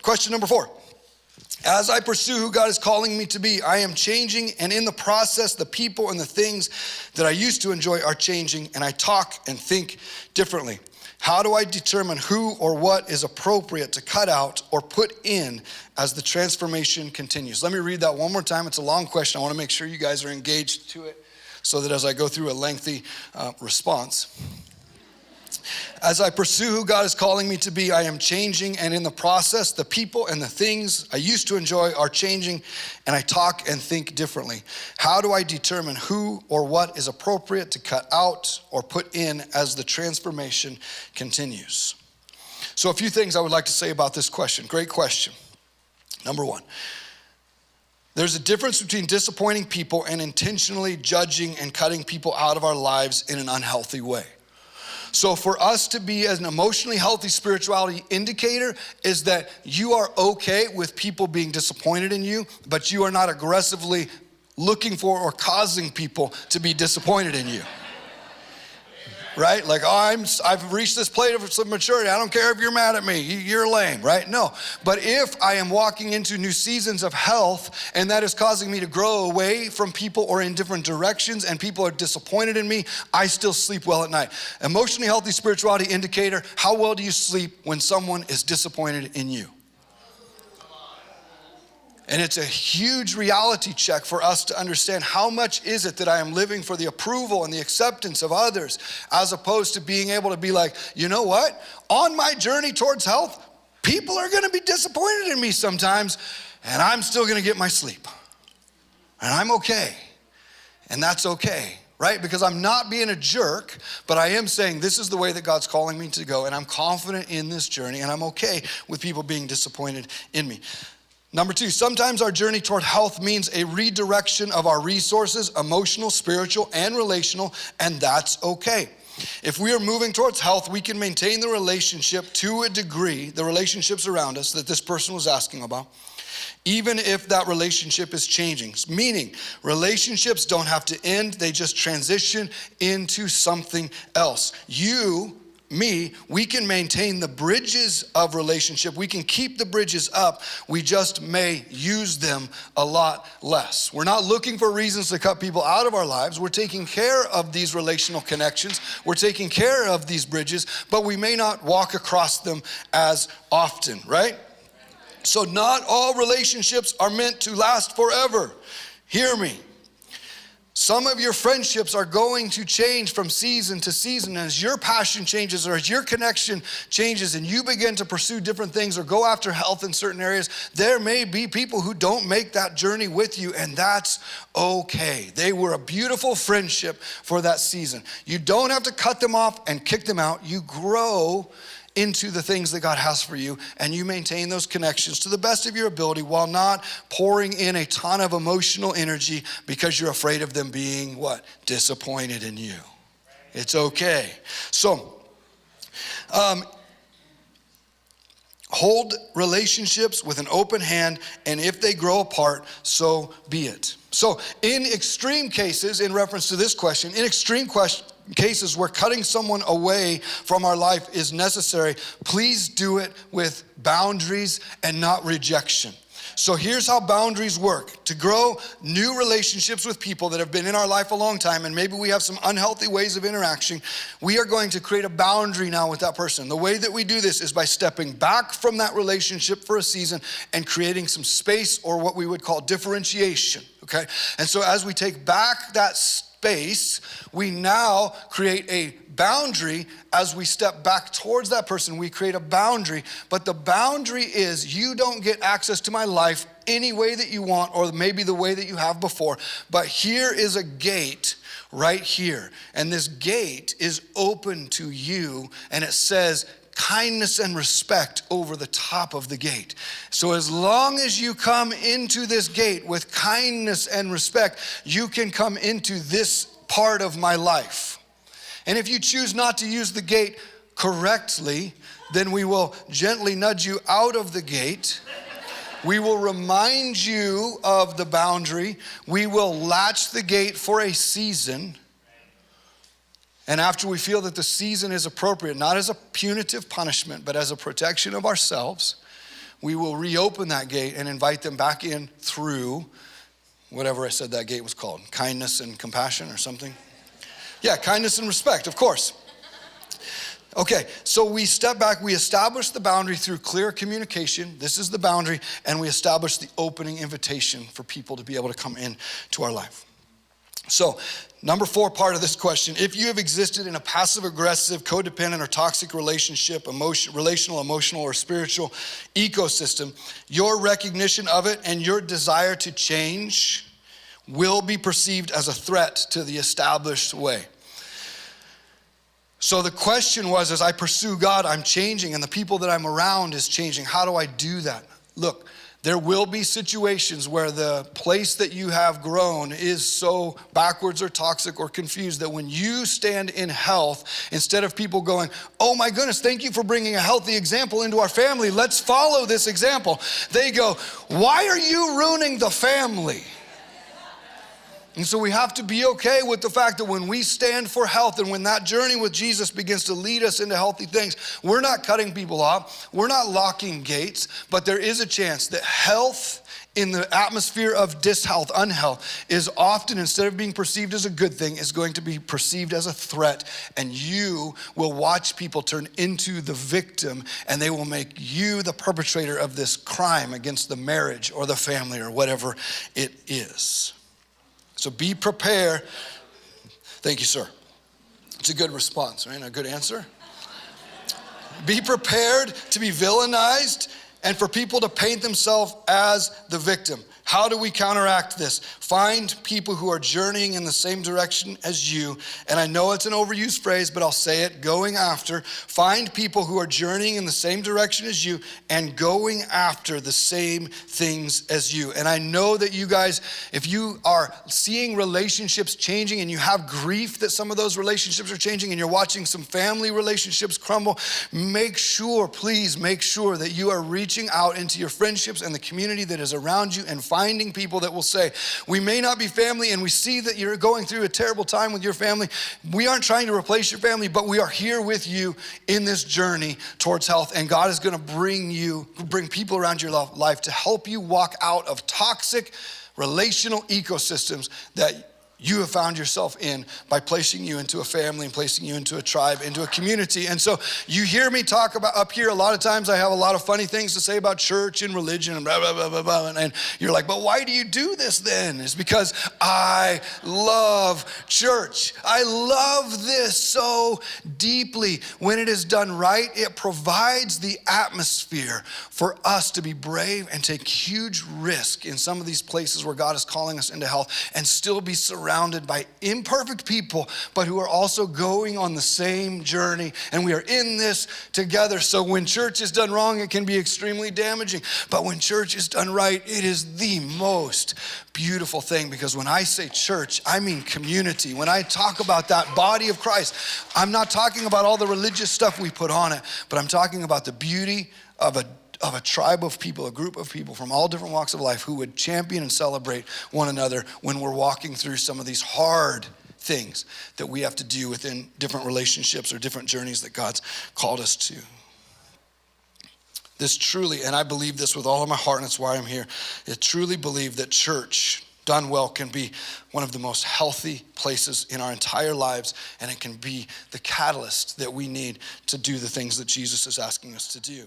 Question number 4. As I pursue who God is calling me to be, I am changing, and in the process, the people and the things that I used to enjoy are changing, and I talk and think differently. How do I determine who or what is appropriate to cut out or put in as the transformation continues? Let me read that one more time. It's a long question. I want to make sure you guys are engaged to it so that as I go through a lengthy response. As I pursue who God is calling me to be, I am changing, and in the process, the people and the things I used to enjoy are changing, and I talk and think differently. How do I determine who or what is appropriate to cut out or put in as the transformation continues? So a few things I would like to say about this question. Great question. Number 1, there's a difference between disappointing people and intentionally judging and cutting people out of our lives in an unhealthy way. So for us to be an emotionally healthy spirituality indicator is that you are okay with people being disappointed in you, but you are not aggressively looking for or causing people to be disappointed in you. Right? Like, I've reached this place of maturity. I don't care if you're mad at me. You're lame, right? No. But if I am walking into new seasons of health and that is causing me to grow away from people or in different directions and people are disappointed in me, I still sleep well at night. Emotionally healthy spirituality indicator, how well do you sleep when someone is disappointed in you? And it's a huge reality check for us to understand how much is it that I am living for the approval and the acceptance of others, as opposed to being able to be like, you know what? On my journey towards health, people are gonna be disappointed in me sometimes, and I'm still gonna get my sleep. And I'm okay. And that's okay, right? Because I'm not being a jerk, but I am saying this is the way that God's calling me to go, and I'm confident in this journey, and I'm okay with people being disappointed in me. Number 2, sometimes our journey toward health means a redirection of our resources, emotional, spiritual, and relational, and that's okay. If we are moving towards health, we can maintain the relationship to a degree, the relationships around us that this person was asking about, even if that relationship is changing. Meaning, relationships don't have to end, they just transition into something else. We can maintain the bridges of relationship. We can keep the bridges up. We just may use them a lot less. We're not looking for reasons to cut people out of our lives. We're taking care of these relational connections. We're taking care of these bridges, but we may not walk across them as often, right? So not all relationships are meant to last forever. Hear me. Some of your friendships are going to change from season to season. As your passion changes or as your connection changes and you begin to pursue different things or go after health in certain areas, there may be people who don't make that journey with you, and that's okay. They were a beautiful friendship for that season. You don't have to cut them off and kick them out. You grow into the things that God has for you, and you maintain those connections to the best of your ability while not pouring in a ton of emotional energy because you're afraid of them being what? Disappointed in you. It's okay. So, hold relationships with an open hand, and if they grow apart, so be it. So in extreme cases, in reference to this question, cases where cutting someone away from our life is necessary, please do it with boundaries and not rejection. So here's how boundaries work. To grow new relationships with people that have been in our life a long time, and maybe we have some unhealthy ways of interaction, we are going to create a boundary now with that person. The way that we do this is by stepping back from that relationship for a season and creating some space, or what we would call differentiation, okay? And so as we take back that space, we now create a boundary. As we step back towards that person, we create a boundary, but the boundary is you don't get access to my life any way that you want, or maybe the way that you have before, but here is a gate right here, and this gate is open to you, and it says kindness and respect over the top of the gate. So as long as you come into this gate with kindness and respect, you can come into this part of my life. And if you choose not to use the gate correctly, then we will gently nudge you out of the gate. We will remind you of the boundary. We will latch the gate for a season. And after we feel that the season is appropriate, not as a punitive punishment, but as a protection of ourselves, we will reopen that gate and invite them back in through whatever I said that gate was called, kindness and compassion or something. Yeah, kindness and respect, of course. Okay, so we step back, we establish the boundary through clear communication. This is the boundary, and we establish the opening invitation for people to be able to come in to our life. So, number 4 part of this question, if you have existed in a passive-aggressive, codependent, or toxic relationship, relational, emotional, or spiritual ecosystem, your recognition of it and your desire to change will be perceived as a threat to the established way. So the question was, as I pursue God, I'm changing, and the people that I'm around is changing. How do I do that? Look, there will be situations where the place that you have grown is so backwards or toxic or confused that when you stand in health, instead of people going, oh my goodness, thank you for bringing a healthy example into our family, let's follow this example. They go, why are you ruining the family? And so we have to be okay with the fact that when we stand for health and when that journey with Jesus begins to lead us into healthy things, we're not cutting people off, we're not locking gates, but there is a chance that health in the atmosphere of dishealth, unhealth, is often, instead of being perceived as a good thing, is going to be perceived as a threat. And you will watch people turn into the victim, and they will make you the perpetrator of this crime against the marriage or the family or whatever it is. So be prepared. Thank you, sir. It's a good response, right? A good answer. Be prepared to be villainized and for people to paint themselves as the victim. How do we counteract this? Find people who are journeying in the same direction as you. And I know it's an overused phrase, but I'll say it, going after. Find people who are journeying in the same direction as you and going after the same things as you. And I know that you guys, if you are seeing relationships changing and you have grief that some of those relationships are changing and you're watching some family relationships crumble, please make sure that you are reaching out into your friendships and the community that is around you and finding people that will say, we may not be family and we see that you're going through a terrible time with your family. We aren't trying to replace your family, but we are here with you in this journey towards health. And God is going to bring people around your life to help you walk out of toxic relational ecosystems that you have found yourself in by placing you into a family and placing you into a tribe, into a community. And so you hear me talk about up here, a lot of times I have a lot of funny things to say about church and religion and blah, blah, blah, blah, blah. And you're like, but why do you do this then? It's because I love church. I love this so deeply. When it is done right, it provides the atmosphere for us to be brave and take huge risk in some of these places where God is calling us into health and still be surrounded by imperfect people, but who are also going on the same journey. And we are in this together. So when church is done wrong, it can be extremely damaging. But when church is done right, it is the most beautiful thing. Because when I say church, I mean community. When I talk about that body of Christ, I'm not talking about all the religious stuff we put on it, but I'm talking about the beauty of a tribe of people, a group of people from all different walks of life who would champion and celebrate one another when we're walking through some of these hard things that we have to do within different relationships or different journeys that God's called us to. This truly, and I believe this with all of my heart, and that's why I'm here, I truly believe that church done well can be one of the most healthy places in our entire lives, and it can be the catalyst that we need to do the things that Jesus is asking us to do.